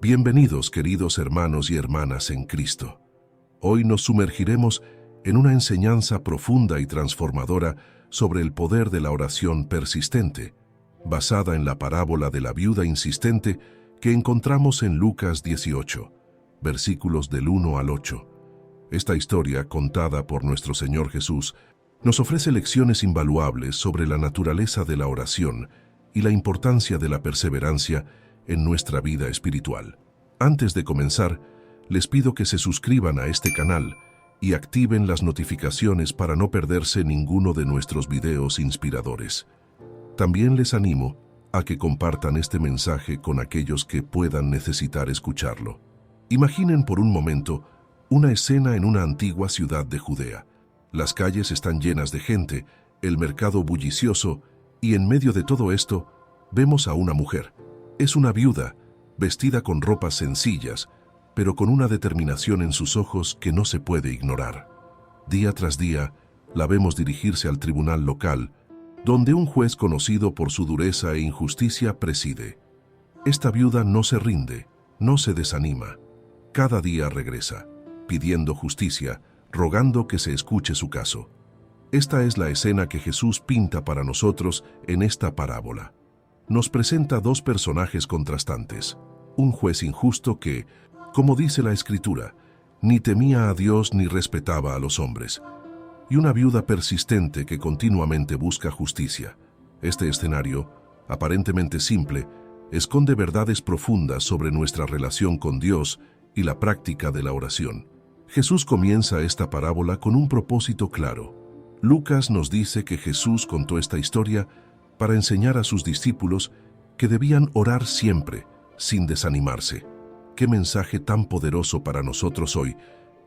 Bienvenidos, queridos hermanos y hermanas en Cristo. Hoy nos sumergiremos en una enseñanza profunda y transformadora sobre el poder de la oración persistente, basada en la parábola de la viuda insistente que encontramos en Lucas 18, versículos del 1 al 8. Esta historia, contada por nuestro Señor Jesús, nos ofrece lecciones invaluables sobre la naturaleza de la oración y la importancia de la perseverancia en nuestra vida espiritual. Antes de comenzar, les pido que se suscriban a este canal y activen las notificaciones para no perderse ninguno de nuestros videos inspiradores. También les animo a que compartan este mensaje con aquellos que puedan necesitar escucharlo. Imaginen por un momento una escena en una antigua ciudad de Judea. Las calles están llenas de gente, el mercado bullicioso, y en medio de todo esto, vemos a una mujer. Es una viuda, vestida con ropas sencillas, pero con una determinación en sus ojos que no se puede ignorar. Día tras día, la vemos dirigirse al tribunal local, donde un juez conocido por su dureza e injusticia preside. Esta viuda no se rinde, no se desanima. Cada día regresa, pidiendo justicia, rogando que se escuche su caso. Esta es la escena que Jesús pinta para nosotros en esta parábola. Nos presenta dos personajes contrastantes. Un juez injusto que, como dice la Escritura, ni temía a Dios ni respetaba a los hombres. Y una viuda persistente que continuamente busca justicia. Este escenario, aparentemente simple, esconde verdades profundas sobre nuestra relación con Dios y la práctica de la oración. Jesús comienza esta parábola con un propósito claro. Lucas nos dice que Jesús contó esta historia para enseñar a sus discípulos que debían orar siempre, sin desanimarse. ¡Qué mensaje tan poderoso para nosotros hoy,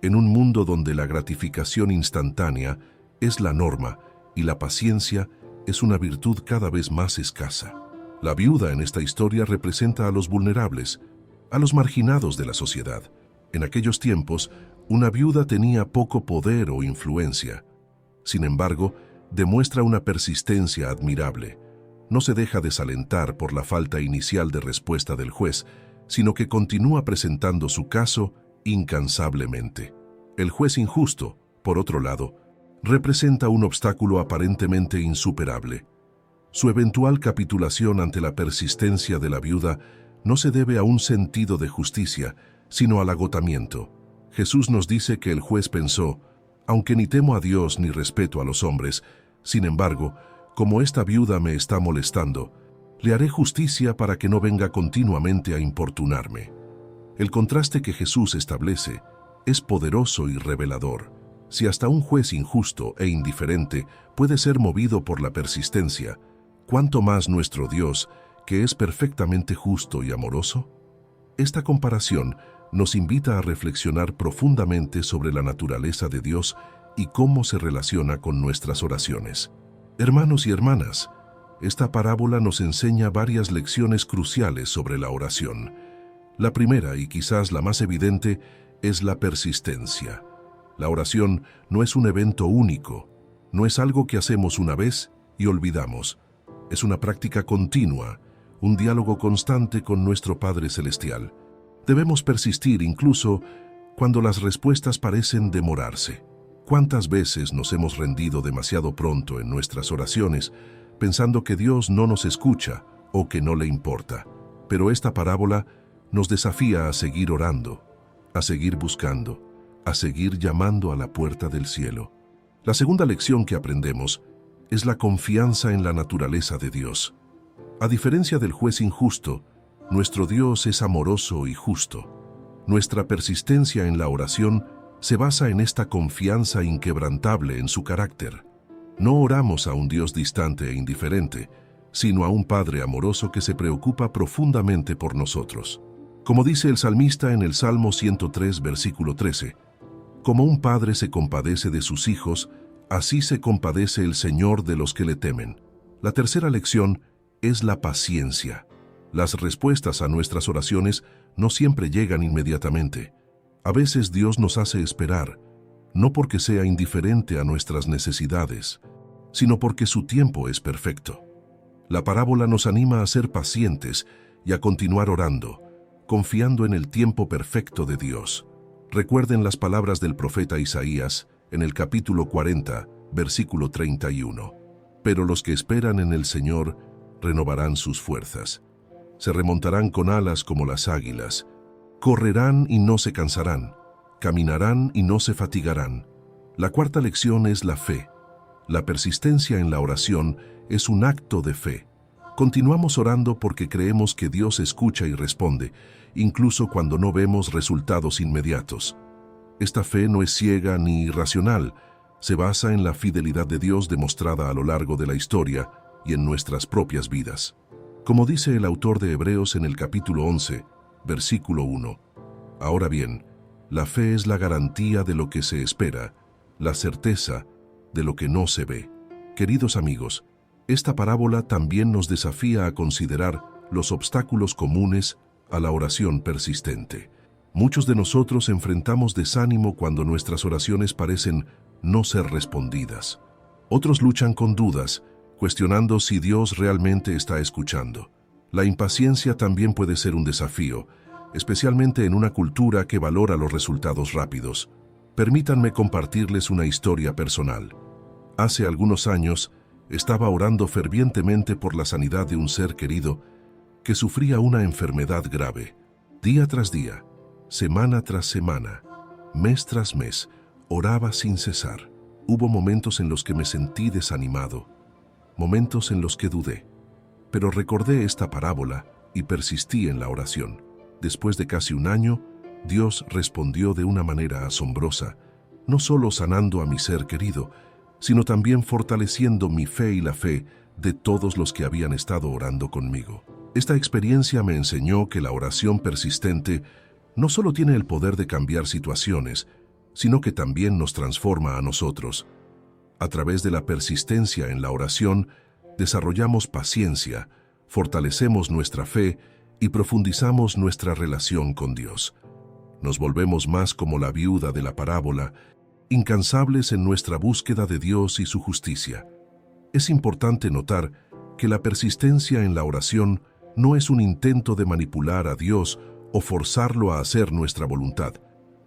en un mundo donde la gratificación instantánea es la norma y la paciencia es una virtud cada vez más escasa! La viuda en esta historia representa a los vulnerables, a los marginados de la sociedad. En aquellos tiempos, una viuda tenía poco poder o influencia. Sin embargo, demuestra una persistencia admirable. No se deja desalentar por la falta inicial de respuesta del juez, sino que continúa presentando su caso incansablemente. El juez injusto, por otro lado, representa un obstáculo aparentemente insuperable. Su eventual capitulación ante la persistencia de la viuda no se debe a un sentido de justicia, sino al agotamiento. Jesús nos dice que el juez pensó: aunque ni temo a Dios ni respeto a los hombres, sin embargo, como esta viuda me está molestando, le haré justicia para que no venga continuamente a importunarme. El contraste que Jesús establece es poderoso y revelador. Si hasta un juez injusto e indiferente puede ser movido por la persistencia, ¿cuánto más nuestro Dios, que es perfectamente justo y amoroso? Esta comparación nos invita a reflexionar profundamente sobre la naturaleza de Dios y cómo se relaciona con nuestras oraciones. Hermanos y hermanas, esta parábola nos enseña varias lecciones cruciales sobre la oración. La primera, y quizás la más evidente, es la persistencia. La oración no es un evento único, no es algo que hacemos una vez y olvidamos. Es una práctica continua, un diálogo constante con nuestro Padre Celestial. Debemos persistir incluso cuando las respuestas parecen demorarse. ¿Cuántas veces nos hemos rendido demasiado pronto en nuestras oraciones, pensando que Dios no nos escucha o que no le importa? Pero esta parábola nos desafía a seguir orando, a seguir buscando, a seguir llamando a la puerta del cielo. La segunda lección que aprendemos es la confianza en la naturaleza de Dios. A diferencia del juez injusto, nuestro Dios es amoroso y justo. Nuestra persistencia en la oración se basa en esta confianza inquebrantable en su carácter. No oramos a un Dios distante e indiferente, sino a un Padre amoroso que se preocupa profundamente por nosotros. Como dice el salmista en el Salmo 103, versículo 13, como un padre se compadece de sus hijos, así se compadece el Señor de los que le temen. La tercera lección es la paciencia. Las respuestas a nuestras oraciones no siempre llegan inmediatamente. A veces Dios nos hace esperar, no porque sea indiferente a nuestras necesidades, sino porque su tiempo es perfecto. La parábola nos anima a ser pacientes y a continuar orando, confiando en el tiempo perfecto de Dios. Recuerden las palabras del profeta Isaías en el capítulo 40, versículo 31. Pero los que esperan en el Señor renovarán sus fuerzas. Se remontarán con alas como las águilas. Correrán y no se cansarán. Caminarán y no se fatigarán. La cuarta lección es la fe. La persistencia en la oración es un acto de fe. Continuamos orando porque creemos que Dios escucha y responde, incluso cuando no vemos resultados inmediatos. Esta fe no es ciega ni irracional, se basa en la fidelidad de Dios demostrada a lo largo de la historia y en nuestras propias vidas. Como dice el autor de Hebreos en el capítulo 11, versículo 1, ahora bien, la fe es la garantía de lo que se espera, la certeza de lo que no se ve. Queridos amigos, esta parábola también nos desafía a considerar los obstáculos comunes a la oración persistente. Muchos de nosotros enfrentamos desánimo cuando nuestras oraciones parecen no ser respondidas. Otros luchan con dudas, cuestionando si Dios realmente está escuchando. La impaciencia también puede ser un desafío, especialmente en una cultura que valora los resultados rápidos. Permítanme compartirles una historia personal. Hace algunos años, estaba orando fervientemente por la sanidad de un ser querido que sufría una enfermedad grave. Día tras día, semana tras semana, mes tras mes, oraba sin cesar. Hubo momentos en los que me sentí desanimado, momentos en los que dudé, pero recordé esta parábola y persistí en la oración. Después de casi un año, Dios respondió de una manera asombrosa, no solo sanando a mi ser querido, sino también fortaleciendo mi fe y la fe de todos los que habían estado orando conmigo. Esta experiencia me enseñó que la oración persistente no solo tiene el poder de cambiar situaciones, sino que también nos transforma a nosotros. A través de la persistencia en la oración, desarrollamos paciencia, fortalecemos nuestra fe y profundizamos nuestra relación con Dios. Nos volvemos más como la viuda de la parábola, incansables en nuestra búsqueda de Dios y su justicia. Es importante notar que la persistencia en la oración no es un intento de manipular a Dios o forzarlo a hacer nuestra voluntad.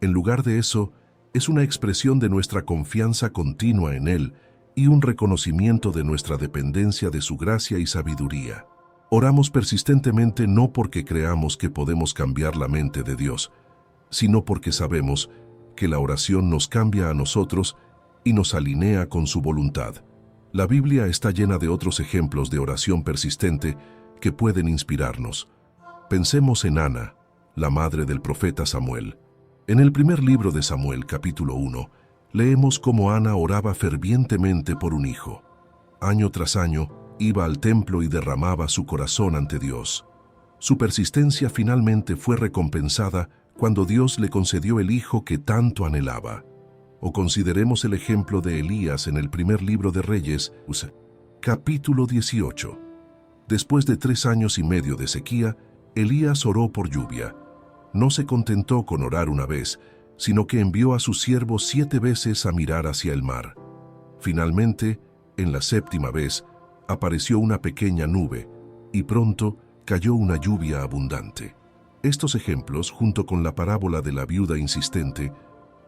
En lugar de eso, es una expresión de nuestra confianza continua en Él y un reconocimiento de nuestra dependencia de su gracia y sabiduría. Oramos persistentemente no porque creamos que podemos cambiar la mente de Dios, sino porque sabemos que la oración nos cambia a nosotros y nos alinea con su voluntad. La Biblia está llena de otros ejemplos de oración persistente que pueden inspirarnos. Pensemos en Ana, la madre del profeta Samuel. En el primer libro de Samuel, capítulo 1, leemos cómo Ana oraba fervientemente por un hijo. Año tras año, iba al templo y derramaba su corazón ante Dios. Su persistencia finalmente fue recompensada cuando Dios le concedió el hijo que tanto anhelaba. O consideremos el ejemplo de Elías en el primer libro de Reyes, capítulo 18. Después de 3 años y medio de sequía, Elías oró por lluvia. No se contentó con orar una vez, sino que envió a sus siervos 7 veces a mirar hacia el mar. Finalmente, en la 7ª vez, apareció una pequeña nube, y pronto cayó una lluvia abundante. Estos ejemplos, junto con la parábola de la viuda insistente,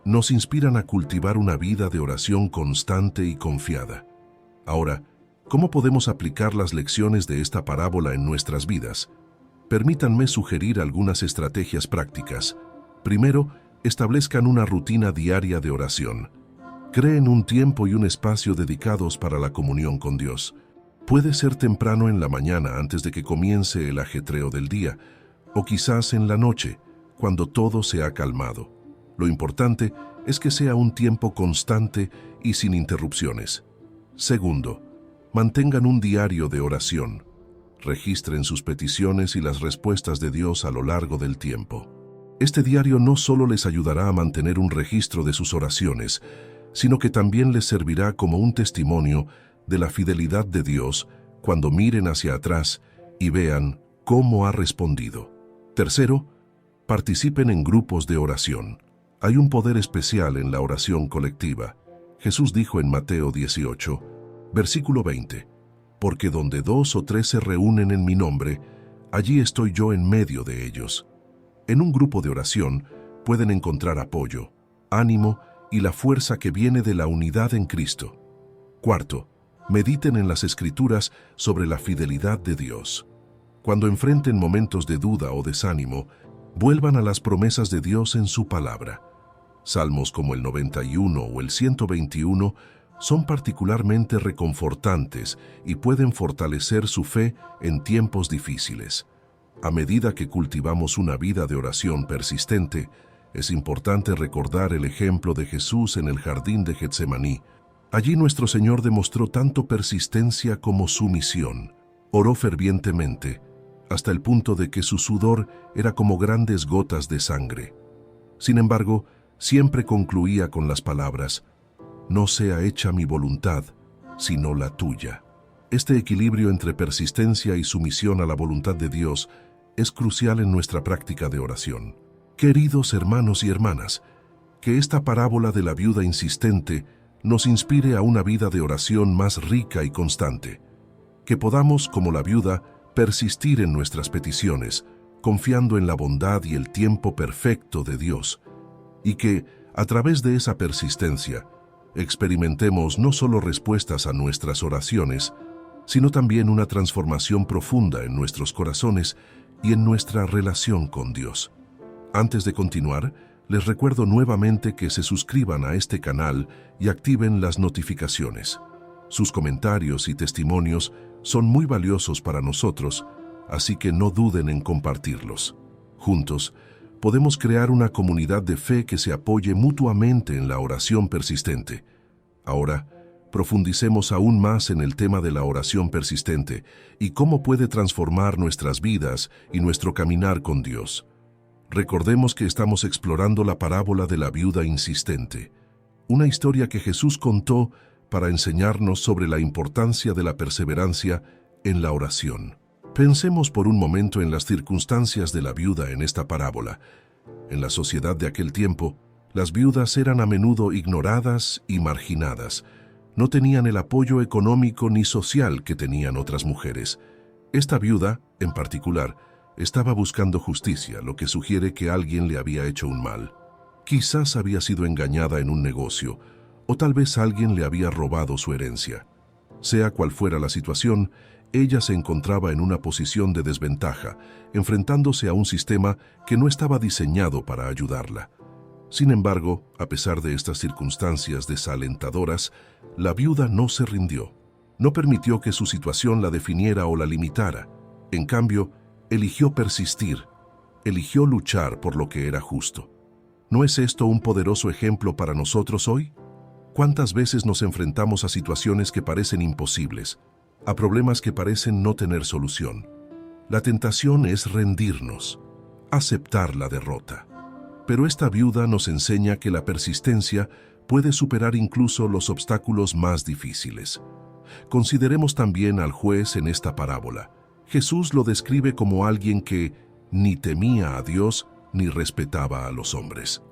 nos inspiran a cultivar una vida de oración constante y confiada. Ahora, ¿cómo podemos aplicar las lecciones de esta parábola en nuestras vidas? Permítanme sugerir algunas estrategias prácticas. Primero, establezcan una rutina diaria de oración. Creen un tiempo y un espacio dedicados para la comunión con Dios. Puede ser temprano en la mañana antes de que comience el ajetreo del día, o quizás en la noche, cuando todo se ha calmado. Lo importante es que sea un tiempo constante y sin interrupciones. Segundo, mantengan un diario de oración. Registren sus peticiones y las respuestas de Dios a lo largo del tiempo. Este diario no solo les ayudará a mantener un registro de sus oraciones, sino que también les servirá como un testimonio de la fidelidad de Dios cuando miren hacia atrás y vean cómo ha respondido. Tercero, participen en grupos de oración. Hay un poder especial en la oración colectiva. Jesús dijo en Mateo 18, versículo 20, «Porque donde 2 o 3 se reúnen en mi nombre, allí estoy yo en medio de ellos». En un grupo de oración pueden encontrar apoyo, ánimo y la fuerza que viene de la unidad en Cristo. Cuarto, mediten en las Escrituras sobre la fidelidad de Dios. Cuando enfrenten momentos de duda o desánimo, vuelvan a las promesas de Dios en su palabra. Salmos como el 91 o el 121 son particularmente reconfortantes y pueden fortalecer su fe en tiempos difíciles. A medida que cultivamos una vida de oración persistente, es importante recordar el ejemplo de Jesús en el jardín de Getsemaní. Allí nuestro Señor demostró tanto persistencia como sumisión. Oró fervientemente, hasta el punto de que su sudor era como grandes gotas de sangre. Sin embargo, siempre concluía con las palabras: «No sea hecha mi voluntad, sino la tuya». Este equilibrio entre persistencia y sumisión a la voluntad de Dios es crucial en nuestra práctica de oración. Queridos hermanos y hermanas, que esta parábola de la viuda insistente nos inspire a una vida de oración más rica y constante. Que podamos, como la viuda, persistir en nuestras peticiones, confiando en la bondad y el tiempo perfecto de Dios, y que, a través de esa persistencia, experimentemos no solo respuestas a nuestras oraciones, sino también una transformación profunda en nuestros corazones y en nuestra relación con Dios. Antes de continuar, les recuerdo nuevamente que se suscriban a este canal y activen las notificaciones. Sus comentarios y testimonios son muy valiosos para nosotros, así que no duden en compartirlos. Juntos, podemos crear una comunidad de fe que se apoye mutuamente en la oración persistente. Ahora, profundicemos aún más en el tema de la oración persistente y cómo puede transformar nuestras vidas y nuestro caminar con Dios. Recordemos que estamos explorando la parábola de la viuda insistente, una historia que Jesús contó para enseñarnos sobre la importancia de la perseverancia en la oración. Pensemos por un momento en las circunstancias de la viuda en esta parábola. En la sociedad de aquel tiempo, las viudas eran a menudo ignoradas y marginadas. No tenían el apoyo económico ni social que tenían otras mujeres. Esta viuda, en particular, estaba buscando justicia, lo que sugiere que alguien le había hecho un mal. Quizás había sido engañada en un negocio, o tal vez alguien le había robado su herencia. Sea cual fuera la situación, ella se encontraba en una posición de desventaja, enfrentándose a un sistema que no estaba diseñado para ayudarla. Sin embargo, a pesar de estas circunstancias desalentadoras, la viuda no se rindió. No permitió que su situación la definiera o la limitara. En cambio, eligió persistir, eligió luchar por lo que era justo. ¿No es esto un poderoso ejemplo para nosotros hoy? ¿Cuántas veces nos enfrentamos a situaciones que parecen imposibles, a problemas que parecen no tener solución? La tentación es rendirnos, aceptar la derrota. Pero esta viuda nos enseña que la persistencia puede superar incluso los obstáculos más difíciles. Consideremos también al juez en esta parábola. Jesús lo describe como alguien que ni temía a Dios ni respetaba a los hombres.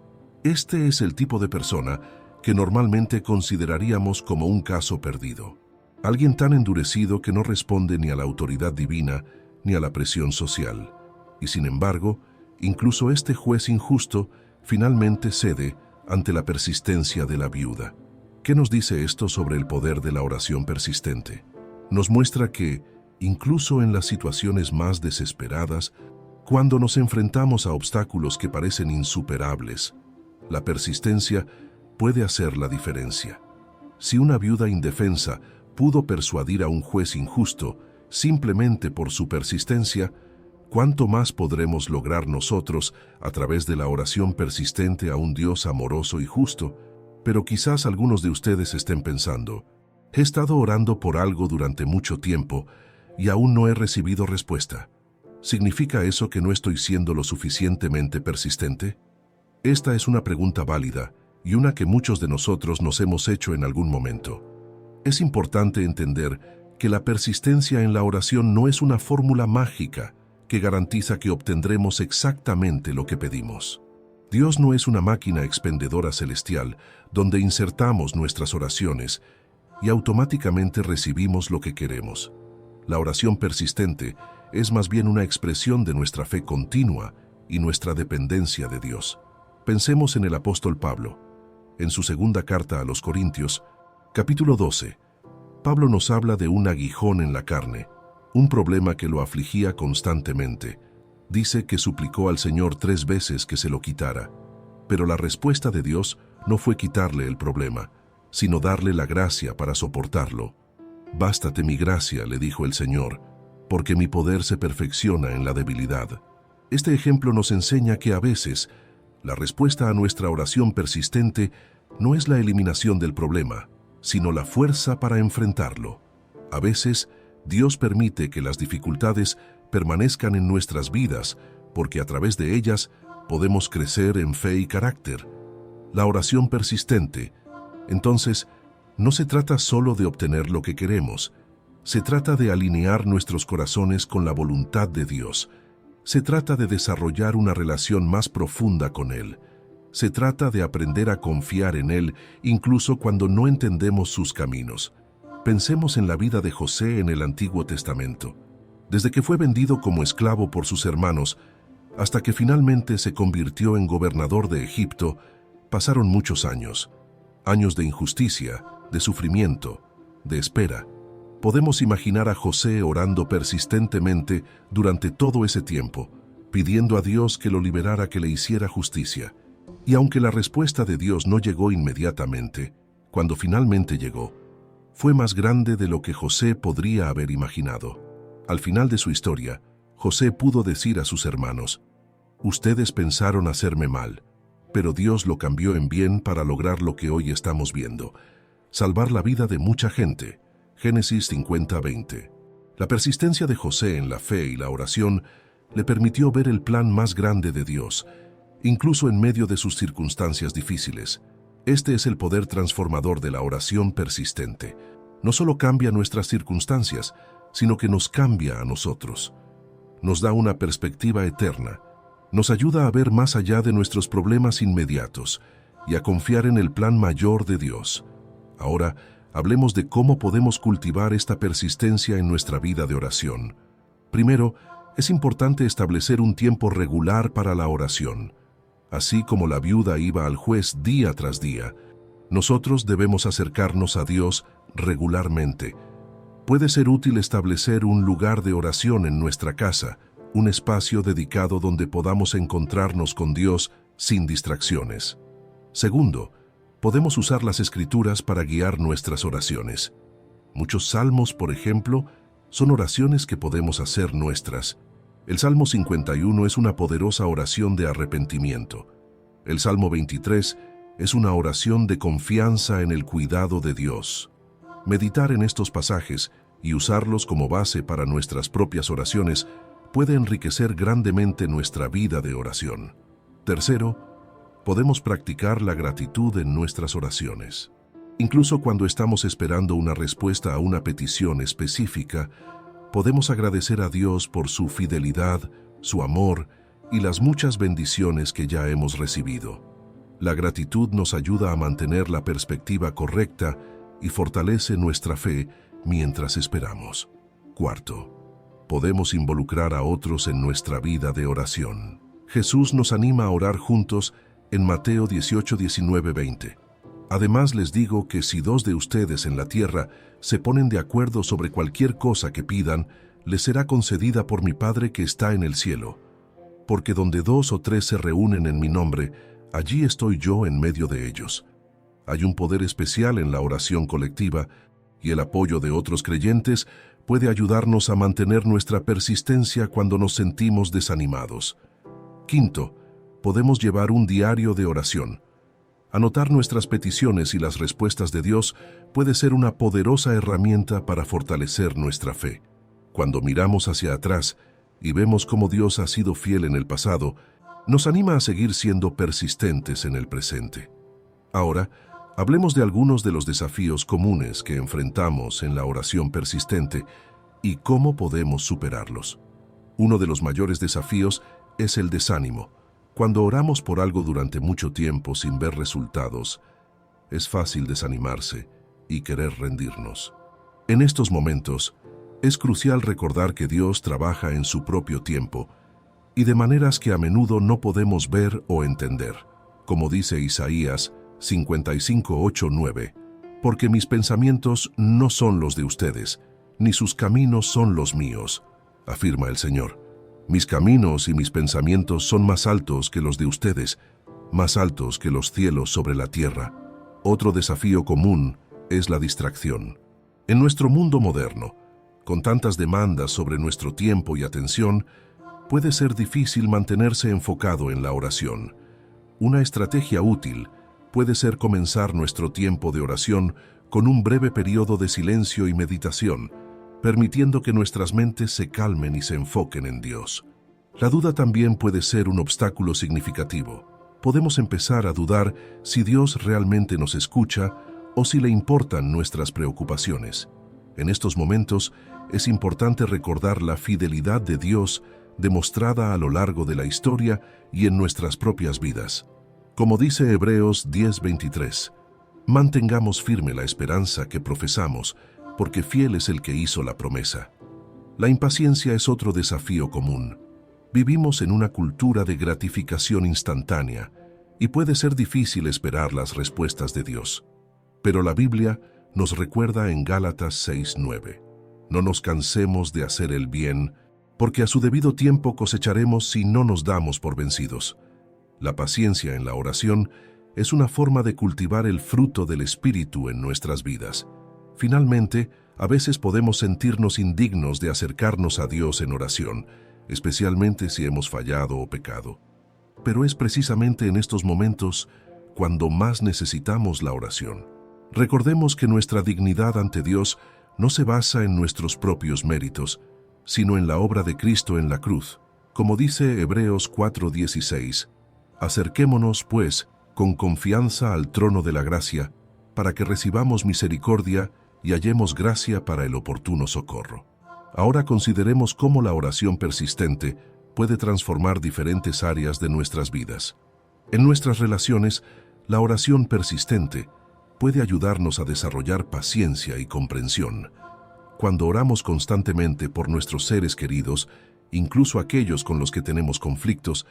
Este es el tipo de persona que normalmente consideraríamos como un caso perdido. Alguien tan endurecido que no responde ni a la autoridad divina ni a la presión social. Y sin embargo, incluso este juez injusto finalmente cede ante la persistencia de la viuda. ¿Qué nos dice esto sobre el poder de la oración persistente? Nos muestra que, incluso en las situaciones más desesperadas, cuando nos enfrentamos a obstáculos que parecen insuperables, la persistencia puede hacer la diferencia. Si una viuda indefensa pudo persuadir a un juez injusto simplemente por su persistencia, ¿cuánto más podremos lograr nosotros a través de la oración persistente a un Dios amoroso y justo? Pero quizás algunos de ustedes estén pensando: he estado orando por algo durante mucho tiempo y aún no he recibido respuesta. ¿Significa eso que no estoy siendo lo suficientemente persistente? Esta es una pregunta válida y una que muchos de nosotros nos hemos hecho en algún momento. Es importante entender que la persistencia en la oración no es una fórmula mágica que garantiza que obtendremos exactamente lo que pedimos. Dios no es una máquina expendedora celestial donde insertamos nuestras oraciones y automáticamente recibimos lo que queremos. La oración persistente es más bien una expresión de nuestra fe continua y nuestra dependencia de Dios. Pensemos en el apóstol Pablo. En su segunda carta a los Corintios, capítulo 12, Pablo nos habla de un aguijón en la carne, un problema que lo afligía constantemente. Dice que suplicó al Señor 3 veces que se lo quitara, pero la respuesta de Dios no fue quitarle el problema, sino darle la gracia para soportarlo. «Bástate mi gracia», le dijo el Señor, «porque mi poder se perfecciona en la debilidad». Este ejemplo nos enseña que a veces la respuesta a nuestra oración persistente no es la eliminación del problema, sino la fuerza para enfrentarlo. A veces, Dios permite que las dificultades permanezcan en nuestras vidas, porque a través de ellas podemos crecer en fe y carácter. La oración persistente, entonces, no se trata solo de obtener lo que queremos, se trata de alinear nuestros corazones con la voluntad de Dios. Se trata de desarrollar una relación más profunda con Él. Se trata de aprender a confiar en Él incluso cuando no entendemos sus caminos. Pensemos en la vida de José en el Antiguo Testamento. Desde que fue vendido como esclavo por sus hermanos, hasta que finalmente se convirtió en gobernador de Egipto, pasaron muchos años. Años de injusticia, de sufrimiento, de espera. Podemos imaginar a José orando persistentemente durante todo ese tiempo, pidiendo a Dios que lo liberara, que le hiciera justicia. Y aunque la respuesta de Dios no llegó inmediatamente, cuando finalmente llegó, fue más grande de lo que José podría haber imaginado. Al final de su historia, José pudo decir a sus hermanos: «Ustedes pensaron hacerme mal, pero Dios lo cambió en bien para lograr lo que hoy estamos viendo, salvar la vida de mucha gente». Génesis 50:20. La persistencia de José en la fe y la oración le permitió ver el plan más grande de Dios, incluso en medio de sus circunstancias difíciles. Este es el poder transformador de la oración persistente. No solo cambia nuestras circunstancias, sino que nos cambia a nosotros. Nos da una perspectiva eterna. Nos ayuda a ver más allá de nuestros problemas inmediatos y a confiar en el plan mayor de Dios. Ahora, hablemos de cómo podemos cultivar esta persistencia en nuestra vida de oración. Primero, es importante establecer un tiempo regular para la oración. Así como la viuda iba al juez día tras día, nosotros debemos acercarnos a Dios regularmente. Puede ser útil establecer un lugar de oración en nuestra casa, un espacio dedicado donde podamos encontrarnos con Dios sin distracciones. Segundo, podemos usar las Escrituras para guiar nuestras oraciones. Muchos salmos, por ejemplo, son oraciones que podemos hacer nuestras. El Salmo 51 es una poderosa oración de arrepentimiento. El Salmo 23 es una oración de confianza en el cuidado de Dios. Meditar en estos pasajes y usarlos como base para nuestras propias oraciones puede enriquecer grandemente nuestra vida de oración. Tercero, podemos practicar la gratitud en nuestras oraciones. Incluso cuando estamos esperando una respuesta a una petición específica, podemos agradecer a Dios por su fidelidad, su amor y las muchas bendiciones que ya hemos recibido. La gratitud nos ayuda a mantener la perspectiva correcta y fortalece nuestra fe mientras esperamos. Cuarto, podemos involucrar a otros en nuestra vida de oración. Jesús nos anima a orar juntos en Mateo 18, 19, 20. Además les digo que si 2 de ustedes en la tierra se ponen de acuerdo sobre cualquier cosa que pidan, les será concedida por mi Padre que está en el cielo. Porque donde 2 o 3 se reúnen en mi nombre, allí estoy yo en medio de ellos. Hay un poder especial en la oración colectiva, y el apoyo de otros creyentes puede ayudarnos a mantener nuestra persistencia cuando nos sentimos desanimados. Quinto, podemos llevar un diario de oración. Anotar nuestras peticiones y las respuestas de Dios puede ser una poderosa herramienta para fortalecer nuestra fe. Cuando miramos hacia atrás y vemos cómo Dios ha sido fiel en el pasado, nos anima a seguir siendo persistentes en el presente. Ahora, hablemos de algunos de los desafíos comunes que enfrentamos en la oración persistente y cómo podemos superarlos. Uno de los mayores desafíos es el desánimo. Cuando oramos por algo durante mucho tiempo sin ver resultados, es fácil desanimarse y querer rendirnos. En estos momentos, es crucial recordar que Dios trabaja en su propio tiempo y de maneras que a menudo no podemos ver o entender. Como dice Isaías 55:8-9, porque mis pensamientos no son los de ustedes, ni sus caminos son los míos, afirma el Señor. Mis caminos y mis pensamientos son más altos que los de ustedes, más altos que los cielos sobre la tierra. Otro desafío común es la distracción. En nuestro mundo moderno, con tantas demandas sobre nuestro tiempo y atención, puede ser difícil mantenerse enfocado en la oración. Una estrategia útil puede ser comenzar nuestro tiempo de oración con un breve periodo de silencio y meditación, permitiendo que nuestras mentes se calmen y se enfoquen en Dios. La duda también puede ser un obstáculo significativo. Podemos empezar a dudar si Dios realmente nos escucha o si le importan nuestras preocupaciones. En estos momentos es importante recordar la fidelidad de Dios demostrada a lo largo de la historia y en nuestras propias vidas. Como dice Hebreos 10:23, mantengamos firme la esperanza que profesamos, porque fiel es el que hizo la promesa. La impaciencia es otro desafío común. Vivimos en una cultura de gratificación instantánea y puede ser difícil esperar las respuestas de Dios. Pero la Biblia nos recuerda en Gálatas 6:9, no nos cansemos de hacer el bien, porque a su debido tiempo cosecharemos si no nos damos por vencidos. La paciencia en la oración es una forma de cultivar el fruto del Espíritu en nuestras vidas. Finalmente, a veces podemos sentirnos indignos de acercarnos a Dios en oración, especialmente si hemos fallado o pecado. Pero es precisamente en estos momentos cuando más necesitamos la oración. Recordemos que nuestra dignidad ante Dios no se basa en nuestros propios méritos, sino en la obra de Cristo en la cruz. Como dice Hebreos 4:16, acerquémonos, pues, con confianza al trono de la gracia, para que recibamos misericordia y hallemos gracia para el oportuno socorro. Ahora consideremos cómo la oración persistente puede transformar diferentes áreas de nuestras vidas. En nuestras relaciones, la oración persistente puede ayudarnos a desarrollar paciencia y comprensión. Cuando oramos constantemente por nuestros seres queridos, incluso aquellos con los que tenemos conflictos,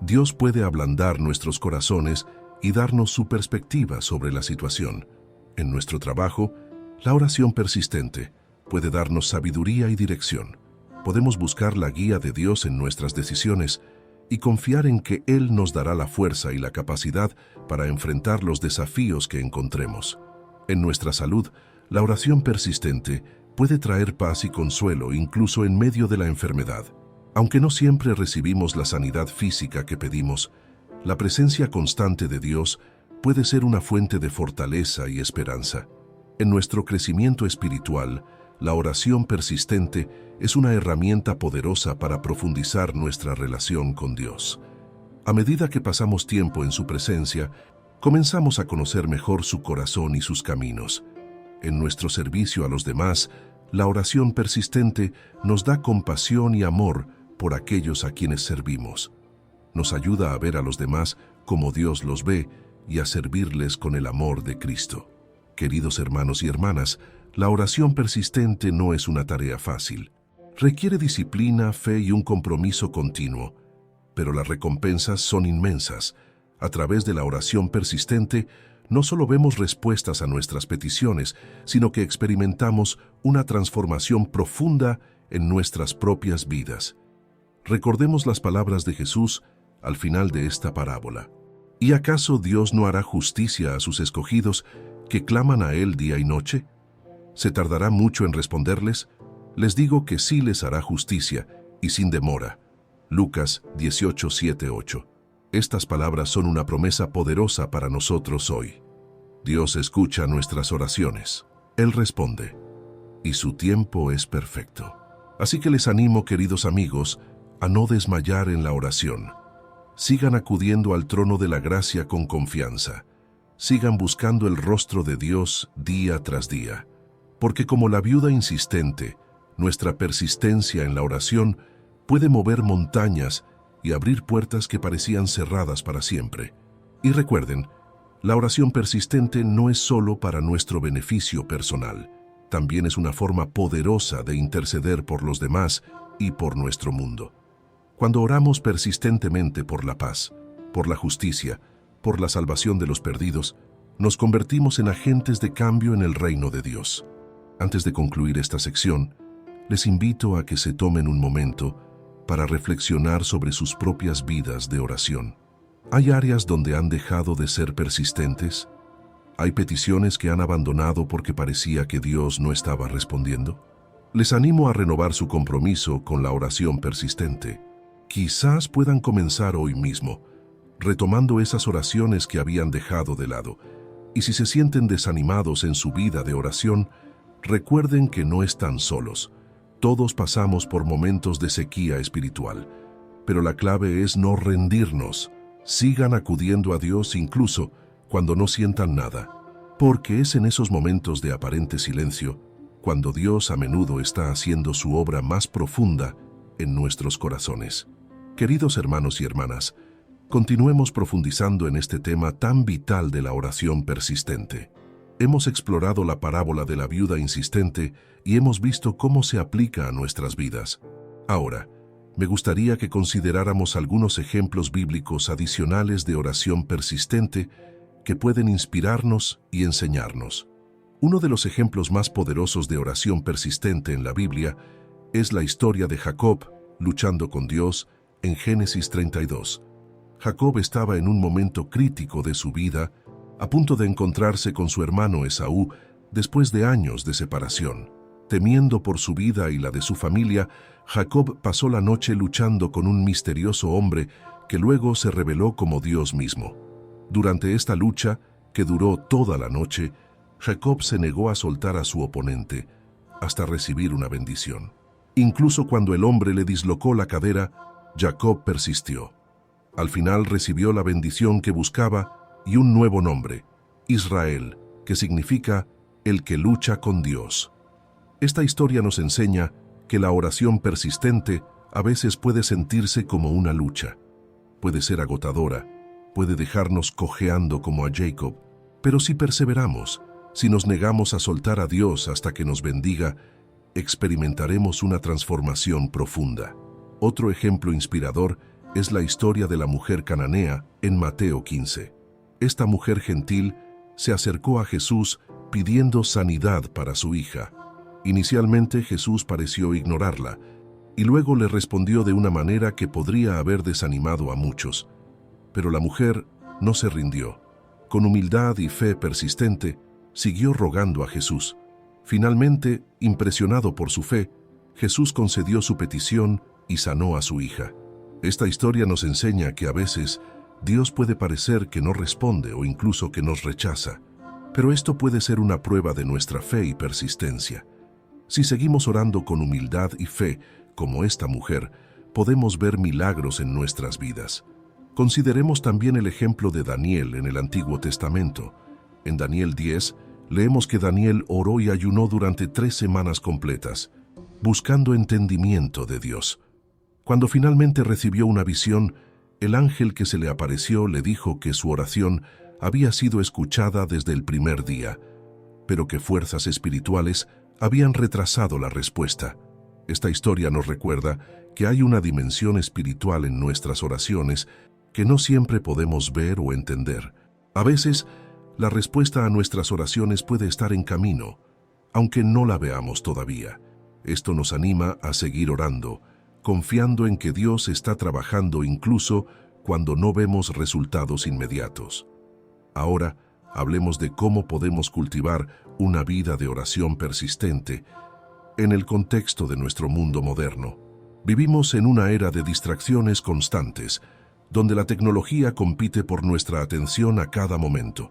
Dios puede ablandar nuestros corazones y darnos su perspectiva sobre la situación. En nuestro trabajo, la oración persistente puede darnos sabiduría y dirección. Podemos buscar la guía de Dios en nuestras decisiones y confiar en que Él nos dará la fuerza y la capacidad para enfrentar los desafíos que encontremos. En nuestra salud, la oración persistente puede traer paz y consuelo incluso en medio de la enfermedad. Aunque no siempre recibimos la sanidad física que pedimos, la presencia constante de Dios puede ser una fuente de fortaleza y esperanza. En nuestro crecimiento espiritual, la oración persistente es una herramienta poderosa para profundizar nuestra relación con Dios. A medida que pasamos tiempo en su presencia, comenzamos a conocer mejor su corazón y sus caminos. En nuestro servicio a los demás, la oración persistente nos da compasión y amor por aquellos a quienes servimos. Nos ayuda a ver a los demás como Dios los ve y a servirles con el amor de Cristo. Queridos hermanos y hermanas, la oración persistente no es una tarea fácil. Requiere disciplina, fe y un compromiso continuo, pero las recompensas son inmensas. A través de la oración persistente, no solo vemos respuestas a nuestras peticiones, sino que experimentamos una transformación profunda en nuestras propias vidas. Recordemos las palabras de Jesús al final de esta parábola. ¿Y acaso Dios no hará justicia a sus escogidos que claman a Él día y noche? ¿Se tardará mucho en responderles? Les digo que sí les hará justicia, y sin demora. Lucas 18:7-8. Estas palabras son una promesa poderosa para nosotros hoy. Dios escucha nuestras oraciones. Él responde, y su tiempo es perfecto. Así que les animo, queridos amigos, a no desmayar en la oración. Sigan acudiendo al trono de la gracia con confianza. Sigan buscando el rostro de Dios día tras día. Porque como la viuda insistente, nuestra persistencia en la oración puede mover montañas y abrir puertas que parecían cerradas para siempre. Y recuerden, la oración persistente no es solo para nuestro beneficio personal, también es una forma poderosa de interceder por los demás y por nuestro mundo. Cuando oramos persistentemente por la paz, por la justicia, por la salvación de los perdidos, nos convertimos en agentes de cambio en el reino de Dios. Antes de concluir esta sección, les invito a que se tomen un momento para reflexionar sobre sus propias vidas de oración. ¿Hay áreas donde han dejado de ser persistentes? ¿Hay peticiones que han abandonado porque parecía que Dios no estaba respondiendo? Les animo a renovar su compromiso con la oración persistente. Quizás puedan comenzar hoy mismo, retomando esas oraciones que habían dejado de lado. Y si se sienten desanimados en su vida de oración, recuerden que no están solos. Todos pasamos por momentos de sequía espiritual, pero la clave es no rendirnos. Sigan acudiendo a Dios incluso cuando no sientan nada, porque es en esos momentos de aparente silencio cuando Dios a menudo está haciendo su obra más profunda en nuestros corazones. Queridos hermanos y hermanas, continuemos profundizando en este tema tan vital de la oración persistente. Hemos explorado la parábola de la viuda insistente y hemos visto cómo se aplica a nuestras vidas. Ahora, me gustaría que consideráramos algunos ejemplos bíblicos adicionales de oración persistente que pueden inspirarnos y enseñarnos. Uno de los ejemplos más poderosos de oración persistente en la Biblia es la historia de Jacob luchando con Dios en Génesis 32. Jacob estaba en un momento crítico de su vida, a punto de encontrarse con su hermano Esaú después de años de separación. Temiendo por su vida y la de su familia, Jacob pasó la noche luchando con un misterioso hombre que luego se reveló como Dios mismo. Durante esta lucha, que duró toda la noche, Jacob se negó a soltar a su oponente hasta recibir una bendición. Incluso cuando el hombre le dislocó la cadera, Jacob persistió. Al final recibió la bendición que buscaba y un nuevo nombre, Israel, que significa el que lucha con Dios. Esta historia nos enseña que la oración persistente a veces puede sentirse como una lucha. Puede ser agotadora, puede dejarnos cojeando como a Jacob, pero si perseveramos, si nos negamos a soltar a Dios hasta que nos bendiga, experimentaremos una transformación profunda. Otro ejemplo inspirador es la historia de la mujer cananea en Mateo 15. Esta mujer gentil se acercó a Jesús pidiendo sanidad para su hija. Inicialmente Jesús pareció ignorarla, y luego le respondió de una manera que podría haber desanimado a muchos. Pero la mujer no se rindió. Con humildad y fe persistente, siguió rogando a Jesús. Finalmente, impresionado por su fe, Jesús concedió su petición y sanó a su hija. Esta historia nos enseña que a veces Dios puede parecer que no responde o incluso que nos rechaza, pero esto puede ser una prueba de nuestra fe y persistencia. Si seguimos orando con humildad y fe, como esta mujer, podemos ver milagros en nuestras vidas. Consideremos también el ejemplo de Daniel en el Antiguo Testamento. En Daniel 10, leemos que Daniel oró y ayunó durante 3 semanas completas, buscando entendimiento de Dios. Cuando finalmente recibió una visión, el ángel que se le apareció le dijo que su oración había sido escuchada desde el primer día, pero que fuerzas espirituales habían retrasado la respuesta. Esta historia nos recuerda que hay una dimensión espiritual en nuestras oraciones que no siempre podemos ver o entender. A veces, la respuesta a nuestras oraciones puede estar en camino, aunque no la veamos todavía. Esto nos anima a seguir orando, confiando en que Dios está trabajando incluso cuando no vemos resultados inmediatos. Ahora, hablemos de cómo podemos cultivar una vida de oración persistente en el contexto de nuestro mundo moderno. Vivimos en una era de distracciones constantes, donde la tecnología compite por nuestra atención a cada momento.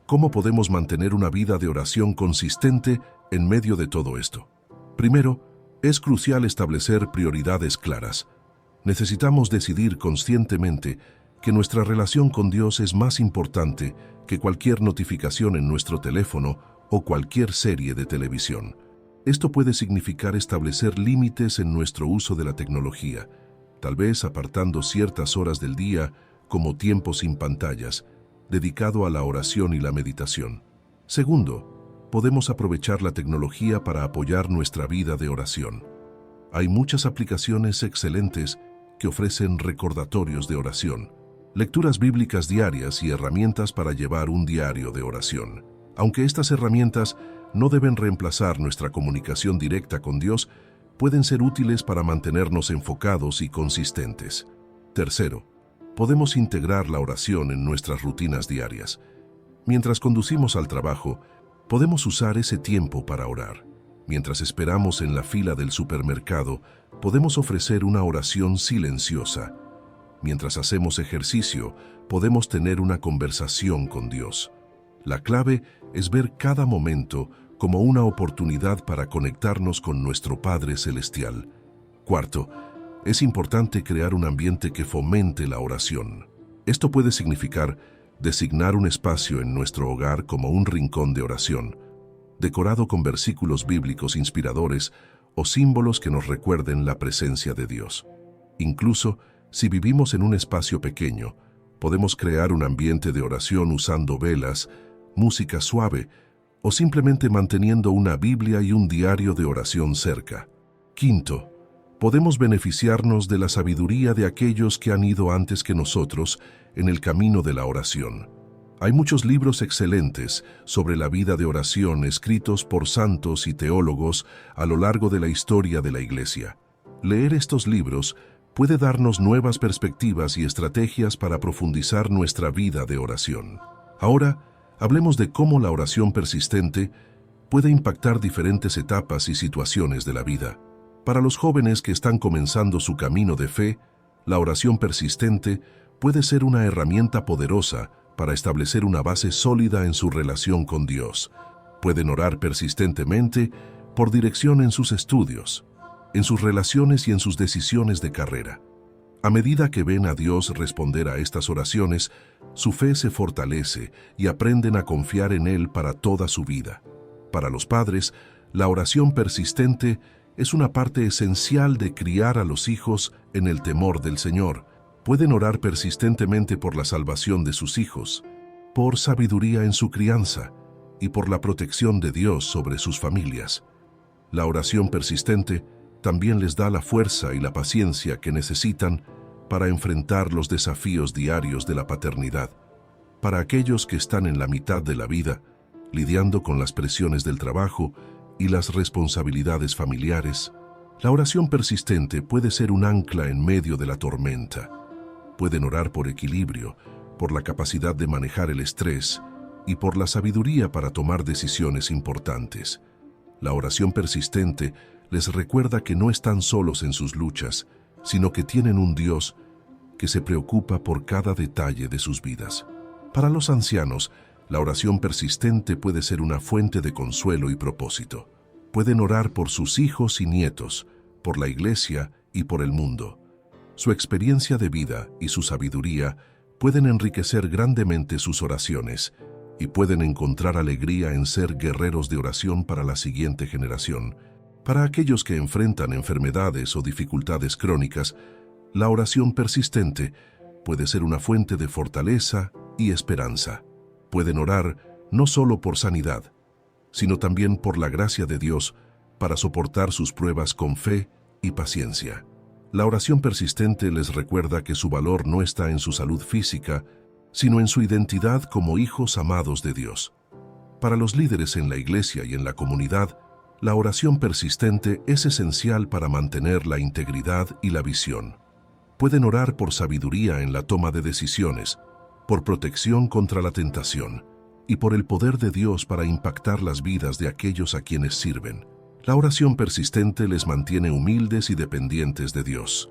¿Cómo podemos mantener una vida de oración consistente en medio de todo esto? Primero, es crucial establecer prioridades claras. Necesitamos decidir conscientemente que nuestra relación con Dios es más importante que cualquier notificación en nuestro teléfono o cualquier serie de televisión. Esto puede significar establecer límites en nuestro uso de la tecnología, tal vez apartando ciertas horas del día como tiempo sin pantallas, dedicado a la oración y la meditación. Segundo, podemos aprovechar la tecnología para apoyar nuestra vida de oración. Hay muchas aplicaciones excelentes que ofrecen recordatorios de oración, lecturas bíblicas diarias y herramientas para llevar un diario de oración. Aunque estas herramientas no deben reemplazar nuestra comunicación directa con Dios, pueden ser útiles para mantenernos enfocados y consistentes. Tercero, podemos integrar la oración en nuestras rutinas diarias. Mientras conducimos al trabajo, podemos usar ese tiempo para orar. Mientras esperamos en la fila del supermercado, podemos ofrecer una oración silenciosa. Mientras hacemos ejercicio, podemos tener una conversación con Dios. La clave es ver cada momento como una oportunidad para conectarnos con nuestro Padre Celestial. Cuarto, es importante crear un ambiente que fomente la oración. Esto puede significar designar un espacio en nuestro hogar como un rincón de oración, decorado con versículos bíblicos inspiradores o símbolos que nos recuerden la presencia de Dios. Incluso, si vivimos en un espacio pequeño, podemos crear un ambiente de oración usando velas, música suave o simplemente manteniendo una Biblia y un diario de oración cerca. Quinto, podemos beneficiarnos de la sabiduría de aquellos que han ido antes que nosotros en el camino de la oración. Hay muchos libros excelentes sobre la vida de oración escritos por santos y teólogos a lo largo de la historia de la Iglesia. Leer estos libros puede darnos nuevas perspectivas y estrategias para profundizar nuestra vida de oración. Ahora, hablemos de cómo la oración persistente puede impactar diferentes etapas y situaciones de la vida. Para los jóvenes que están comenzando su camino de fe, la oración persistente puede ser una herramienta poderosa para establecer una base sólida en su relación con Dios. Pueden orar persistentemente por dirección en sus estudios, en sus relaciones y en sus decisiones de carrera. A medida que ven a Dios responder a estas oraciones, su fe se fortalece y aprenden a confiar en Él para toda su vida. Para los padres, la oración persistente es una parte esencial de criar a los hijos en el temor del Señor. Pueden orar persistentemente por la salvación de sus hijos, por sabiduría en su crianza y por la protección de Dios sobre sus familias. La oración persistente también les da la fuerza y la paciencia que necesitan para enfrentar los desafíos diarios de la paternidad. Para aquellos que están en la mitad de la vida, lidiando con las presiones del trabajo y las responsabilidades familiares, la oración persistente puede ser un ancla en medio de la tormenta. Pueden orar por equilibrio, por la capacidad de manejar el estrés y por la sabiduría para tomar decisiones importantes. La oración persistente les recuerda que no están solos en sus luchas, sino que tienen un Dios que se preocupa por cada detalle de sus vidas. Para los ancianos, la oración persistente puede ser una fuente de consuelo y propósito. Pueden orar por sus hijos y nietos, por la iglesia y por el mundo. Su experiencia de vida y su sabiduría pueden enriquecer grandemente sus oraciones y pueden encontrar alegría en ser guerreros de oración para la siguiente generación. Para aquellos que enfrentan enfermedades o dificultades crónicas, la oración persistente puede ser una fuente de fortaleza y esperanza. Pueden orar no solo por sanidad, sino también por la gracia de Dios para soportar sus pruebas con fe y paciencia. La oración persistente les recuerda que su valor no está en su salud física, sino en su identidad como hijos amados de Dios. Para los líderes en la iglesia y en la comunidad, la oración persistente es esencial para mantener la integridad y la visión. Pueden orar por sabiduría en la toma de decisiones, por protección contra la tentación y por el poder de Dios para impactar las vidas de aquellos a quienes sirven. La oración persistente les mantiene humildes y dependientes de Dios.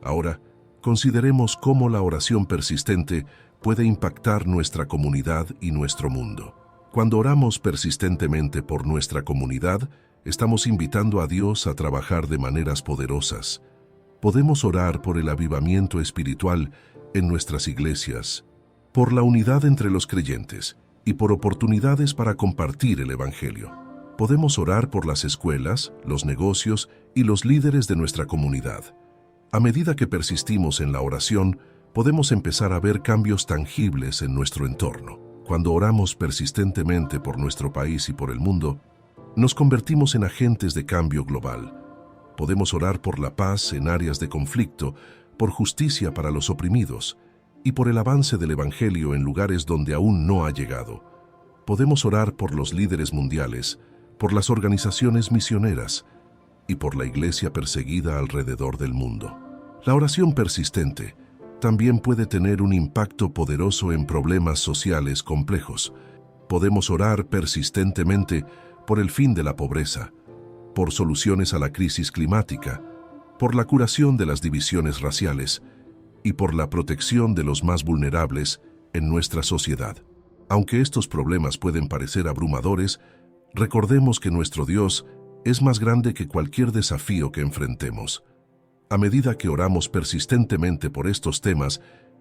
Ahora, consideremos cómo la oración persistente puede impactar nuestra comunidad y nuestro mundo. Cuando oramos persistentemente por nuestra comunidad, estamos invitando a Dios a trabajar de maneras poderosas. Podemos orar por el avivamiento espiritual en nuestras iglesias, por la unidad entre los creyentes y por oportunidades para compartir el Evangelio. Podemos orar por las escuelas, los negocios y los líderes de nuestra comunidad. A medida que persistimos en la oración, podemos empezar a ver cambios tangibles en nuestro entorno. Cuando oramos persistentemente por nuestro país y por el mundo, nos convertimos en agentes de cambio global. Podemos orar por la paz en áreas de conflicto, por justicia para los oprimidos y por el avance del Evangelio en lugares donde aún no ha llegado. Podemos orar por los líderes mundiales, por las organizaciones misioneras y por la iglesia perseguida alrededor del mundo. La oración persistente también puede tener un impacto poderoso en problemas sociales complejos. Podemos orar persistentemente por el fin de la pobreza, por soluciones a la crisis climática, por la curación de las divisiones raciales y por la protección de los más vulnerables en nuestra sociedad. Aunque estos problemas pueden parecer abrumadores, recordemos que nuestro Dios es más grande que cualquier desafío que enfrentemos. A medida que oramos persistentemente por estos temas,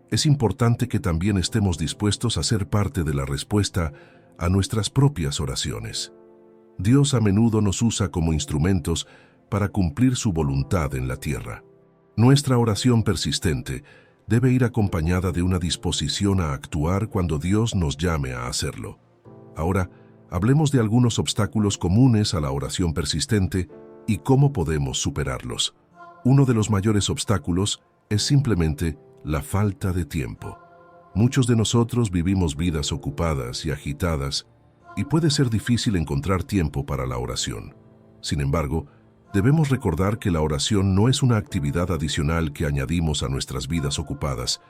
es importante que también estemos dispuestos a ser parte de la respuesta a nuestras propias oraciones. Dios a menudo nos usa como instrumentos para cumplir su voluntad en la tierra. Nuestra oración persistente debe ir acompañada de una disposición a actuar cuando Dios nos llame a hacerlo. Ahora, hablemos de algunos obstáculos comunes a la oración persistente y cómo podemos superarlos. Uno de los mayores obstáculos es simplemente la falta de tiempo. Muchos de nosotros vivimos vidas ocupadas y agitadas, y puede ser difícil encontrar tiempo para la oración. Sin embargo, debemos recordar que la oración no es una actividad adicional que añadimos a nuestras vidas ocupadas,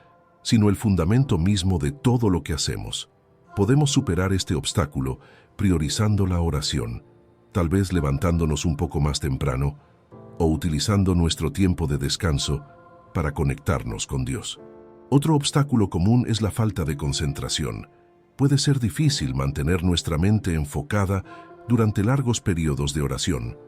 sino el fundamento mismo de todo lo que hacemos. Podemos superar este obstáculo priorizando la oración, tal vez levantándonos un poco más temprano o utilizando nuestro tiempo de descanso para conectarnos con Dios. Otro obstáculo común es la falta de concentración. Puede ser difícil mantener nuestra mente enfocada durante largos periodos de oración.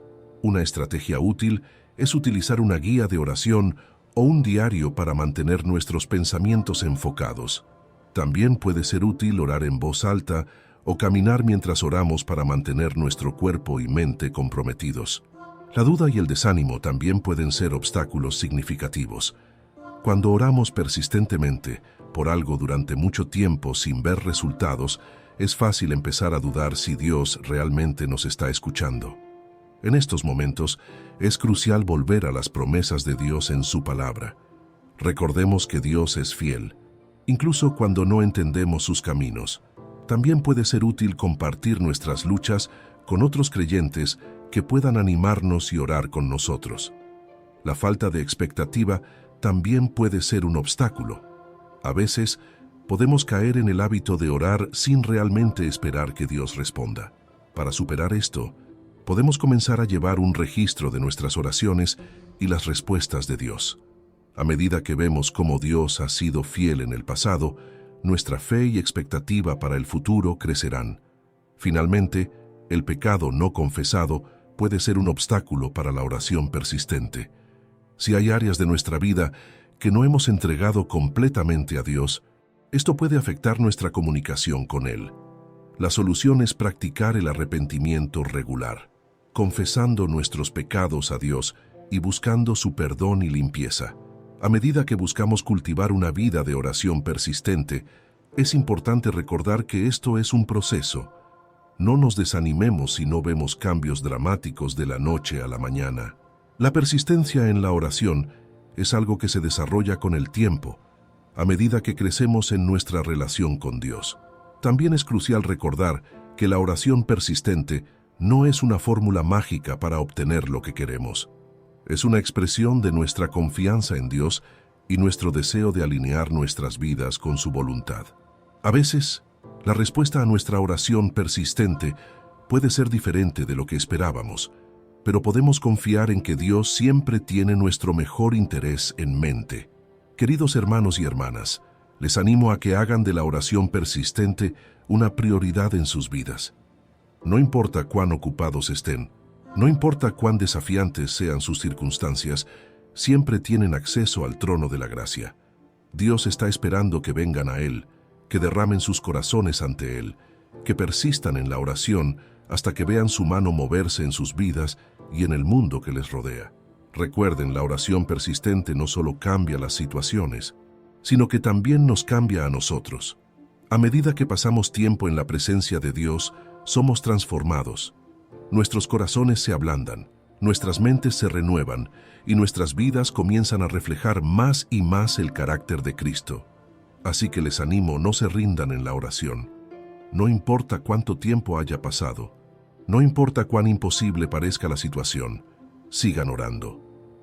Una estrategia útil es utilizar una guía de oración o un diario para mantener nuestros pensamientos enfocados. También puede ser útil orar en voz alta o caminar mientras oramos para mantener nuestro cuerpo y mente comprometidos. La duda y el desánimo también pueden ser obstáculos significativos. Cuando oramos persistentemente por algo durante mucho tiempo sin ver resultados, es fácil empezar a dudar si Dios realmente nos está escuchando. En estos momentos, es crucial volver a las promesas de Dios en su palabra. Recordemos que Dios es fiel, incluso cuando no entendemos sus caminos. También puede ser útil compartir nuestras luchas con otros creyentes que puedan animarnos y orar con nosotros. La falta de expectativa también puede ser un obstáculo. A veces, podemos caer en el hábito de orar sin realmente esperar que Dios responda. Para superar esto, podemos comenzar a llevar un registro de nuestras oraciones y las respuestas de Dios. A medida que vemos cómo Dios ha sido fiel en el pasado, nuestra fe y expectativa para el futuro crecerán. Finalmente, el pecado no confesado puede ser un obstáculo para la oración persistente. Si hay áreas de nuestra vida que no hemos entregado completamente a Dios, esto puede afectar nuestra comunicación con Él. La solución es practicar el arrepentimiento regular, confesando nuestros pecados a Dios y buscando su perdón y limpieza. A medida que buscamos cultivar una vida de oración persistente, es importante recordar que esto es un proceso. No nos desanimemos si no vemos cambios dramáticos de la noche a la mañana. La persistencia en la oración es algo que se desarrolla con el tiempo, a medida que crecemos en nuestra relación con Dios. También es crucial recordar que la oración persistente no es una fórmula mágica para obtener lo que queremos. Es una expresión de nuestra confianza en Dios y nuestro deseo de alinear nuestras vidas con su voluntad. A veces, la respuesta a nuestra oración persistente puede ser diferente de lo que esperábamos, pero podemos confiar en que Dios siempre tiene nuestro mejor interés en mente. Queridos hermanos y hermanas, les animo a que hagan de la oración persistente una prioridad en sus vidas. No importa cuán ocupados estén, no importa cuán desafiantes sean sus circunstancias, siempre tienen acceso al trono de la gracia. Dios está esperando que vengan a Él, que derramen sus corazones ante Él, que persistan en la oración hasta que vean su mano moverse en sus vidas y en el mundo que les rodea. Recuerden, la oración persistente no solo cambia las situaciones, sino que también nos cambia a nosotros. A medida que pasamos tiempo en la presencia de Dios, somos transformados. Nuestros corazones se ablandan, nuestras mentes se renuevan y nuestras vidas comienzan a reflejar más y más el carácter de Cristo. Así que les animo, no se rindan en la oración. No importa cuánto tiempo haya pasado, no importa cuán imposible parezca la situación, sigan orando,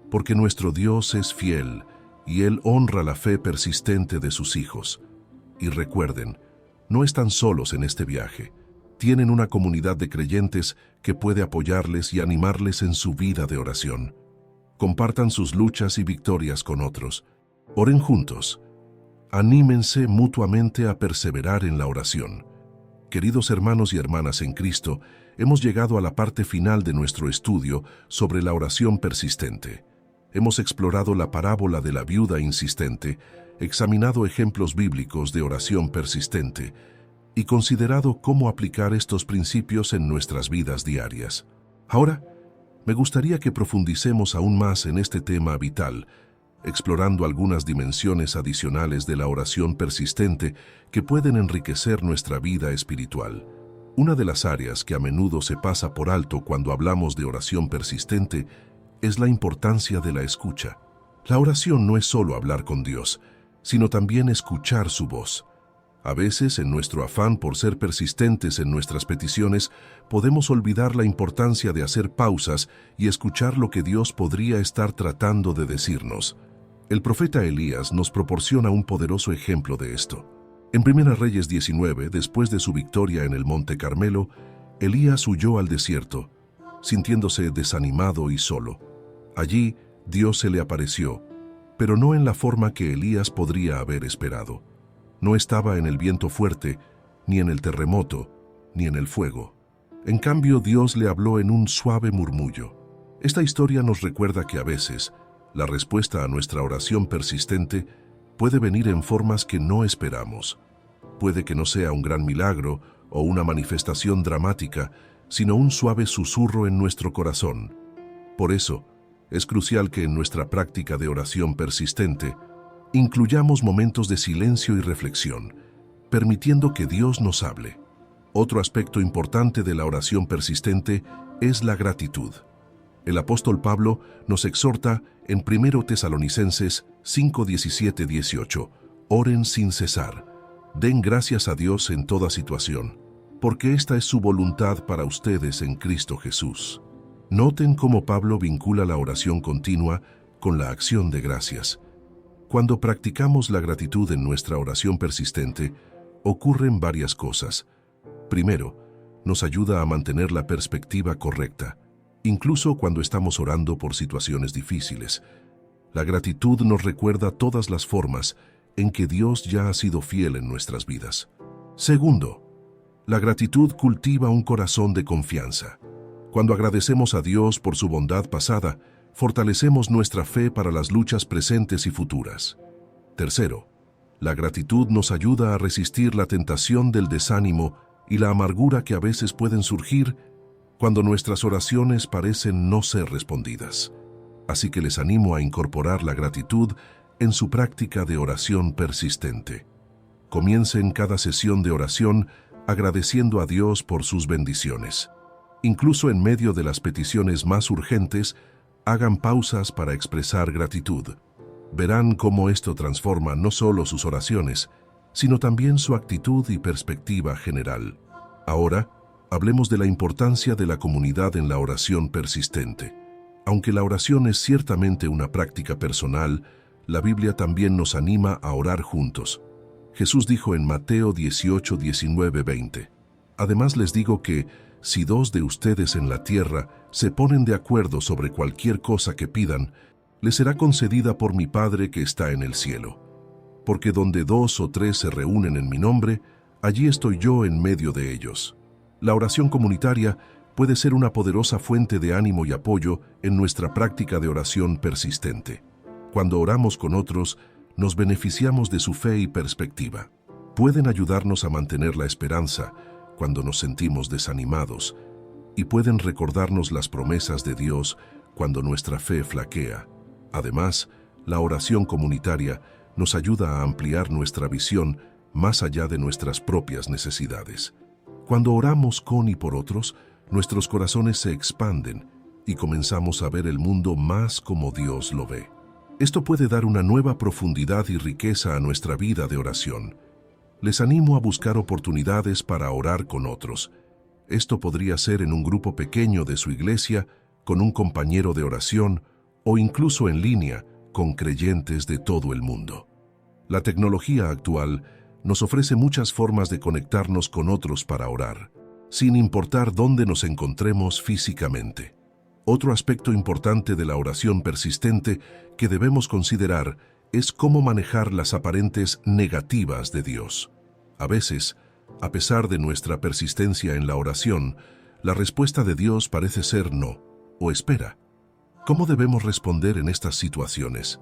porque nuestro Dios es fiel y Él honra la fe persistente de sus hijos. Y recuerden, no están solos en este viaje. Tienen una comunidad de creyentes que puede apoyarles y animarles en su vida de oración. Compartan sus luchas y victorias con otros. Oren juntos. Anímense mutuamente a perseverar en la oración. Queridos hermanos y hermanas en Cristo, hemos llegado a la parte final de nuestro estudio sobre la oración persistente. Hemos explorado la parábola de la viuda insistente, examinado ejemplos bíblicos de oración persistente y considerado cómo aplicar estos principios en nuestras vidas diarias. Ahora, me gustaría que profundicemos aún más en este tema vital, explorando algunas dimensiones adicionales de la oración persistente que pueden enriquecer nuestra vida espiritual. Una de las áreas que a menudo se pasa por alto cuando hablamos de oración persistente es la importancia de la escucha. La oración no es solo hablar con Dios, sino también escuchar su voz. A veces, en nuestro afán por ser persistentes en nuestras peticiones, podemos olvidar la importancia de hacer pausas y escuchar lo que Dios podría estar tratando de decirnos. El profeta Elías nos proporciona un poderoso ejemplo de esto. En 1 Reyes 19, después de su victoria en el Monte Carmelo, Elías huyó al desierto, sintiéndose desanimado y solo. Allí, Dios se le apareció, pero no en la forma que Elías podría haber esperado. No estaba en el viento fuerte, ni en el terremoto, ni en el fuego. En cambio, Dios le habló en un suave murmullo. Esta historia nos recuerda que a veces, la respuesta a nuestra oración persistente puede venir en formas que no esperamos. Puede que no sea un gran milagro o una manifestación dramática, sino un suave susurro en nuestro corazón. Por eso, es crucial que en nuestra práctica de oración persistente incluyamos momentos de silencio y reflexión, permitiendo que Dios nos hable. Otro aspecto importante de la oración persistente es la gratitud. El apóstol Pablo nos exhorta en 1 Tesalonicenses 5, 17, 18, oren sin cesar, den gracias a Dios en toda situación, porque esta es su voluntad para ustedes en Cristo Jesús. Noten cómo Pablo vincula la oración continua con la acción de gracias. Cuando practicamos la gratitud en nuestra oración persistente, ocurren varias cosas. Primero, nos ayuda a mantener la perspectiva correcta, incluso cuando estamos orando por situaciones difíciles. La gratitud nos recuerda todas las formas en que Dios ya ha sido fiel en nuestras vidas. Segundo, la gratitud cultiva un corazón de confianza. Cuando agradecemos a Dios por su bondad pasada, fortalecemos nuestra fe para las luchas presentes y futuras. Tercero, la gratitud nos ayuda a resistir la tentación del desánimo y la amargura que a veces pueden surgir cuando nuestras oraciones parecen no ser respondidas. Así que les animo a incorporar la gratitud en su práctica de oración persistente. Comiencen cada sesión de oración agradeciendo a Dios por sus bendiciones. Incluso en medio de las peticiones más urgentes, hagan pausas para expresar gratitud. Verán cómo esto transforma no solo sus oraciones, sino también su actitud y perspectiva general. Ahora, hablemos de la importancia de la comunidad en la oración persistente. Aunque la oración es ciertamente una práctica personal, la Biblia también nos anima a orar juntos. Jesús dijo en Mateo 18, 19, 20, además les digo que, si dos de ustedes en la tierra se ponen de acuerdo sobre cualquier cosa que pidan, les será concedida por mi Padre que está en el cielo. Porque donde 2 o 3 se reúnen en mi nombre, allí estoy yo en medio de ellos. La oración comunitaria puede ser una poderosa fuente de ánimo y apoyo en nuestra práctica de oración persistente. Cuando oramos con otros, nos beneficiamos de su fe y perspectiva. Pueden ayudarnos a mantener la esperanza cuando nos sentimos desanimados, y pueden recordarnos las promesas de Dios cuando nuestra fe flaquea. Además, la oración comunitaria nos ayuda a ampliar nuestra visión más allá de nuestras propias necesidades. Cuando oramos con y por otros, nuestros corazones se expanden y comenzamos a ver el mundo más como Dios lo ve. Esto puede dar una nueva profundidad y riqueza a nuestra vida de oración. Les animo a buscar oportunidades para orar con otros. Esto podría ser en un grupo pequeño de su iglesia, con un compañero de oración o incluso en línea con creyentes de todo el mundo. La tecnología actual nos ofrece muchas formas de conectarnos con otros para orar, sin importar dónde nos encontremos físicamente. Otro aspecto importante de la oración persistente que debemos considerar es cómo manejar las aparentes negativas de Dios. A veces, a pesar de nuestra persistencia en la oración, la respuesta de Dios parece ser no o espera. ¿Cómo debemos responder en estas situaciones?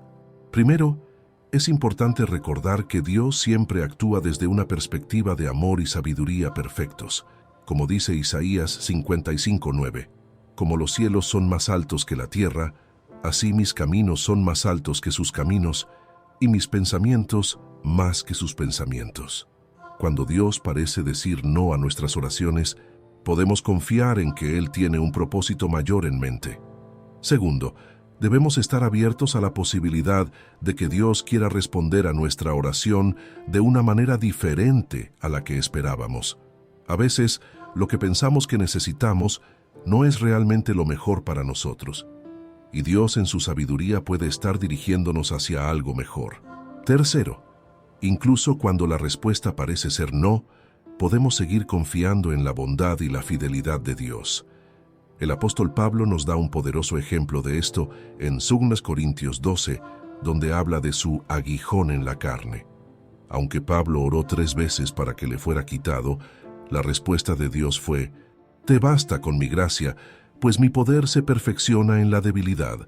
Primero, es importante recordar que Dios siempre actúa desde una perspectiva de amor y sabiduría perfectos, como dice Isaías 55:9. Como los cielos son más altos que la tierra, así mis caminos son más altos que sus caminos, y mis pensamientos más que sus pensamientos. Cuando Dios parece decir no a nuestras oraciones, podemos confiar en que Él tiene un propósito mayor en mente. Segundo, debemos estar abiertos a la posibilidad de que Dios quiera responder a nuestra oración de una manera diferente a la que esperábamos. A veces, lo que pensamos que necesitamos no es realmente lo mejor para nosotros, y Dios en su sabiduría puede estar dirigiéndonos hacia algo mejor. Tercero, incluso cuando la respuesta parece ser no, podemos seguir confiando en la bondad y la fidelidad de Dios. El apóstol Pablo nos da un poderoso ejemplo de esto en 2 Corintios 12, donde habla de su aguijón en la carne. Aunque Pablo oró 3 veces para que le fuera quitado, la respuesta de Dios fue: «Te basta con mi gracia, pues mi poder se perfecciona en la debilidad».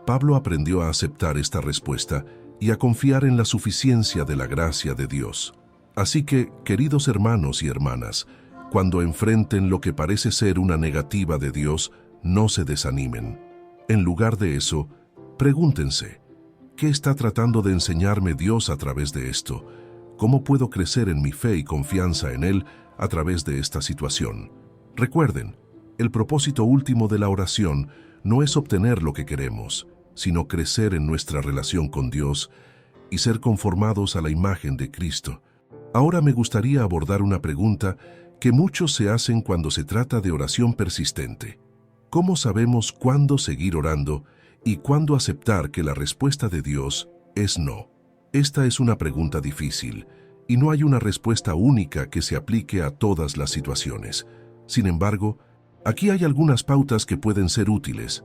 Pablo aprendió a aceptar esta respuesta y a confiar en la suficiencia de la gracia de Dios. Así que, queridos hermanos y hermanas, cuando enfrenten lo que parece ser una negativa de Dios, no se desanimen. En lugar de eso, pregúntense: ¿qué está tratando de enseñarme Dios a través de esto? ¿Cómo puedo crecer en mi fe y confianza en Él a través de esta situación? Recuerden, el propósito último de la oración no es obtener lo que queremos, sino crecer en nuestra relación con Dios y ser conformados a la imagen de Cristo. Ahora me gustaría abordar una pregunta que muchos se hacen cuando se trata de oración persistente. ¿Cómo sabemos cuándo seguir orando y cuándo aceptar que la respuesta de Dios es no? Esta es una pregunta difícil y no hay una respuesta única que se aplique a todas las situaciones. Sin embargo, aquí hay algunas pautas que pueden ser útiles.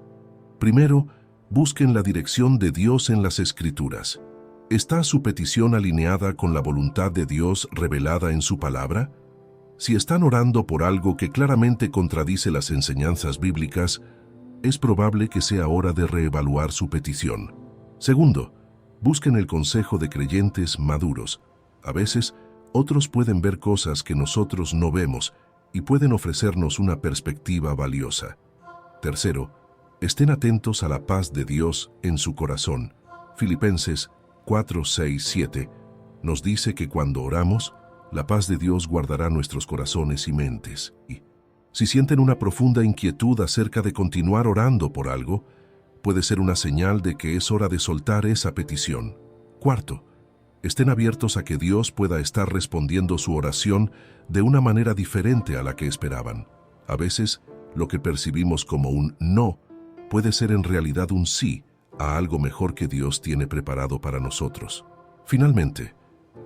Primero, busquen la dirección de Dios en las Escrituras. ¿Está su petición alineada con la voluntad de Dios revelada en su palabra? Si están orando por algo que claramente contradice las enseñanzas bíblicas, es probable que sea hora de reevaluar su petición. Segundo, busquen el consejo de creyentes maduros. A veces, otros pueden ver cosas que nosotros no vemos y pueden ofrecernos una perspectiva valiosa. Tercero, estén atentos a la paz de Dios en su corazón. Filipenses 4:6-7 nos dice que cuando oramos, la paz de Dios guardará nuestros corazones y mentes. Y si sienten una profunda inquietud acerca de continuar orando por algo, puede ser una señal de que es hora de soltar esa petición. Cuarto, estén abiertos a que Dios pueda estar respondiendo su oración de una manera diferente a la que esperaban. A veces, lo que percibimos como un no puede ser en realidad un sí a algo mejor que Dios tiene preparado para nosotros. Finalmente,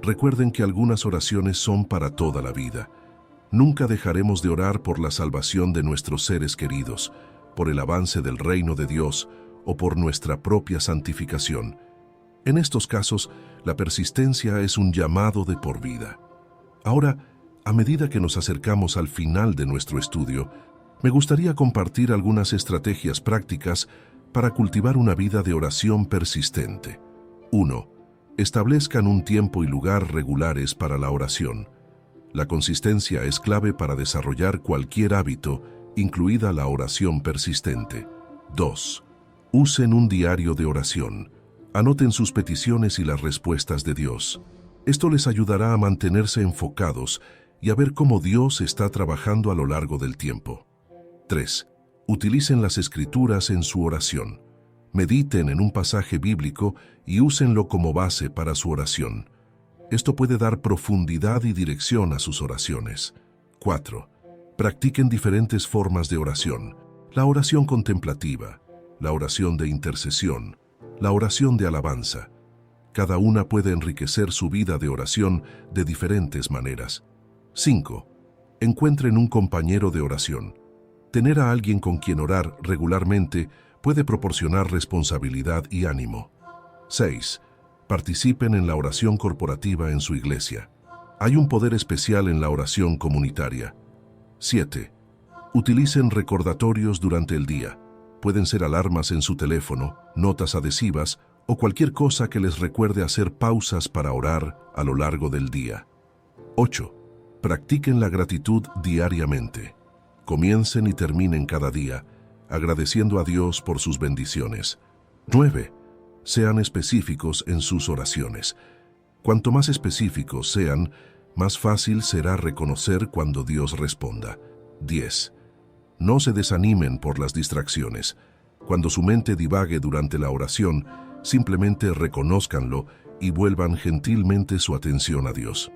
recuerden que algunas oraciones son para toda la vida. Nunca dejaremos de orar por la salvación de nuestros seres queridos, por el avance del reino de Dios o por nuestra propia santificación. En estos casos, la persistencia es un llamado de por vida. Ahora, a medida que nos acercamos al final de nuestro estudio, me gustaría compartir algunas estrategias prácticas para cultivar una vida de oración persistente. 1. Establezcan un tiempo y lugar regulares para la oración. La consistencia es clave para desarrollar cualquier hábito, incluida la oración persistente. 2. Usen un diario de oración. Anoten sus peticiones y las respuestas de Dios. Esto les ayudará a mantenerse enfocados y a ver cómo Dios está trabajando a lo largo del tiempo. 3. Utilicen las Escrituras en su oración. Mediten en un pasaje bíblico y úsenlo como base para su oración. Esto puede dar profundidad y dirección a sus oraciones. 4. Practiquen diferentes formas de oración. La oración contemplativa, la oración de intercesión, la oración de alabanza. Cada una puede enriquecer su vida de oración de diferentes maneras. 5. Encuentren un compañero de oración. Tener a alguien con quien orar regularmente puede proporcionar responsabilidad y ánimo. 6. Participen en la oración corporativa en su iglesia. Hay un poder especial en la oración comunitaria. 7. Utilicen recordatorios durante el día. Pueden ser alarmas en su teléfono, notas adhesivas o cualquier cosa que les recuerde hacer pausas para orar a lo largo del día. 8. Practiquen la gratitud diariamente. Comiencen y terminen cada día agradeciendo a Dios por sus bendiciones. 9. Sean específicos en sus oraciones. Cuanto más específicos sean, más fácil será reconocer cuando Dios responda. 10. No se desanimen por las distracciones. Cuando su mente divague durante la oración, simplemente reconózcanlo y vuelvan gentilmente su atención a Dios.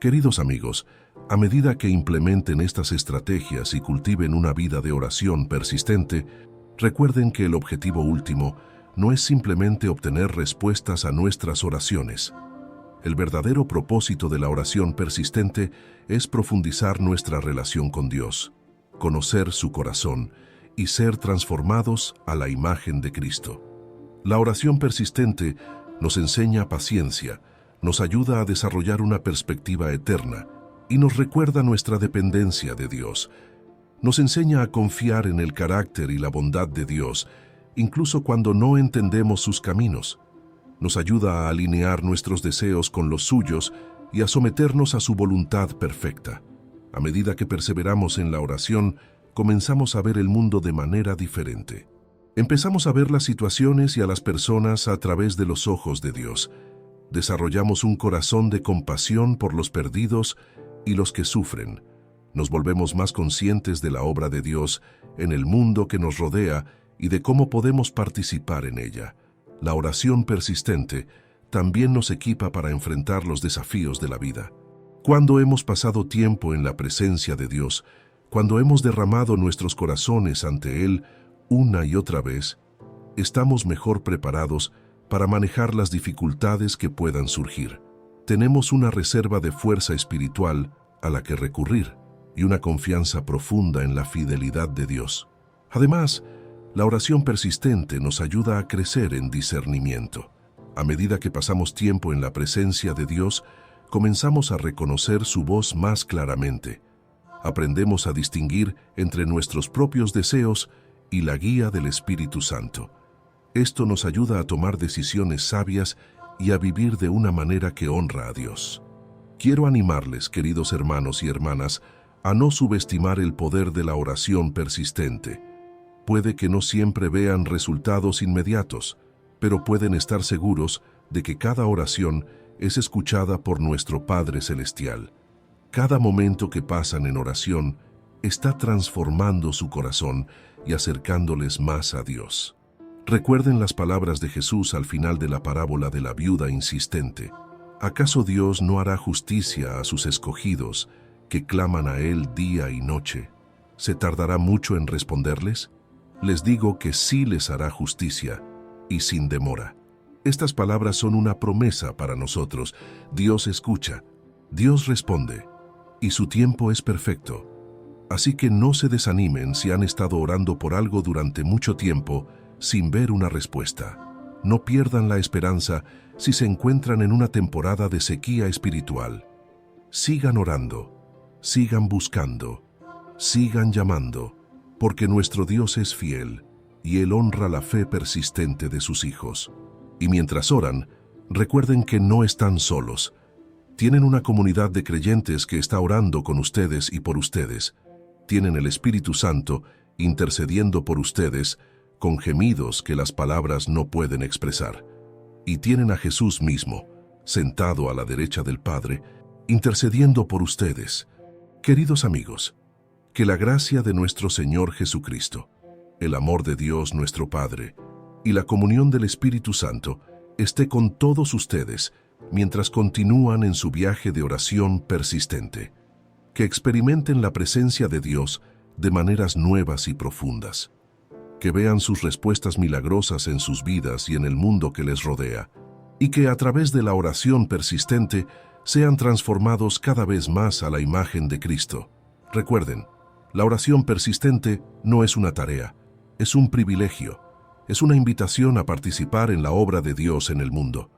Queridos amigos, a medida que implementen estas estrategias y cultiven una vida de oración persistente, recuerden que el objetivo último no es simplemente obtener respuestas a nuestras oraciones. El verdadero propósito de la oración persistente es profundizar nuestra relación con Dios, conocer su corazón y ser transformados a la imagen de Cristo. La oración persistente nos enseña paciencia, nos ayuda a desarrollar una perspectiva eterna y nos recuerda nuestra dependencia de Dios. Nos enseña a confiar en el carácter y la bondad de Dios, incluso cuando no entendemos sus caminos. Nos ayuda a alinear nuestros deseos con los suyos y a someternos a su voluntad perfecta. A medida que perseveramos en la oración, comenzamos a ver el mundo de manera diferente. Empezamos a ver las situaciones y a las personas a través de los ojos de Dios. Desarrollamos un corazón de compasión por los perdidos y los que sufren. Nos volvemos más conscientes de la obra de Dios en el mundo que nos rodea y de cómo podemos participar en ella. La oración persistente también nos equipa para enfrentar los desafíos de la vida. Cuando hemos pasado tiempo en la presencia de Dios, cuando hemos derramado nuestros corazones ante Él una y otra vez, estamos mejor preparados para manejar las dificultades que puedan surgir. Tenemos una reserva de fuerza espiritual a la que recurrir y una confianza profunda en la fidelidad de Dios. Además, la oración persistente nos ayuda a crecer en discernimiento. A medida que pasamos tiempo en la presencia de Dios, comenzamos a reconocer su voz más claramente. Aprendemos a distinguir entre nuestros propios deseos y la guía del Espíritu Santo. Esto nos ayuda a tomar decisiones sabias y a vivir de una manera que honra a Dios. Quiero animarles, queridos hermanos y hermanas, a no subestimar el poder de la oración persistente. Puede que no siempre vean resultados inmediatos, pero pueden estar seguros de que cada oración es escuchada por nuestro Padre Celestial. Cada momento que pasan en oración está transformando su corazón y acercándoles más a Dios. Recuerden las palabras de Jesús al final de la parábola de la viuda insistente. ¿Acaso Dios no hará justicia a sus escogidos que claman a Él día y noche? ¿Se tardará mucho en responderles? Les digo que sí les hará justicia, y sin demora. Estas palabras son una promesa para nosotros. Dios escucha, Dios responde, y su tiempo es perfecto. Así que no se desanimen si han estado orando por algo durante mucho tiempo sin ver una respuesta. No pierdan la esperanza si se encuentran en una temporada de sequía espiritual. Sigan orando, sigan buscando, sigan llamando, porque nuestro Dios es fiel y Él honra la fe persistente de sus hijos. Y mientras oran, recuerden que no están solos. Tienen una comunidad de creyentes que está orando con ustedes y por ustedes. Tienen el Espíritu Santo intercediendo por ustedes con gemidos que las palabras no pueden expresar. Y tienen a Jesús mismo, sentado a la derecha del Padre, intercediendo por ustedes. Queridos amigos, que la gracia de nuestro Señor Jesucristo, el amor de Dios nuestro Padre y la comunión del Espíritu Santo esté con todos ustedes mientras continúan en su viaje de oración persistente. Que experimenten la presencia de Dios de maneras nuevas y profundas. Que vean sus respuestas milagrosas en sus vidas y en el mundo que les rodea. Y que a través de la oración persistente sean transformados cada vez más a la imagen de Cristo. Recuerden, la oración persistente no es una tarea, es un privilegio, es una invitación a participar en la obra de Dios en el mundo.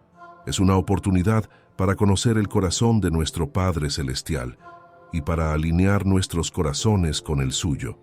Es una oportunidad para conocer el corazón de nuestro Padre Celestial y para alinear nuestros corazones con el suyo.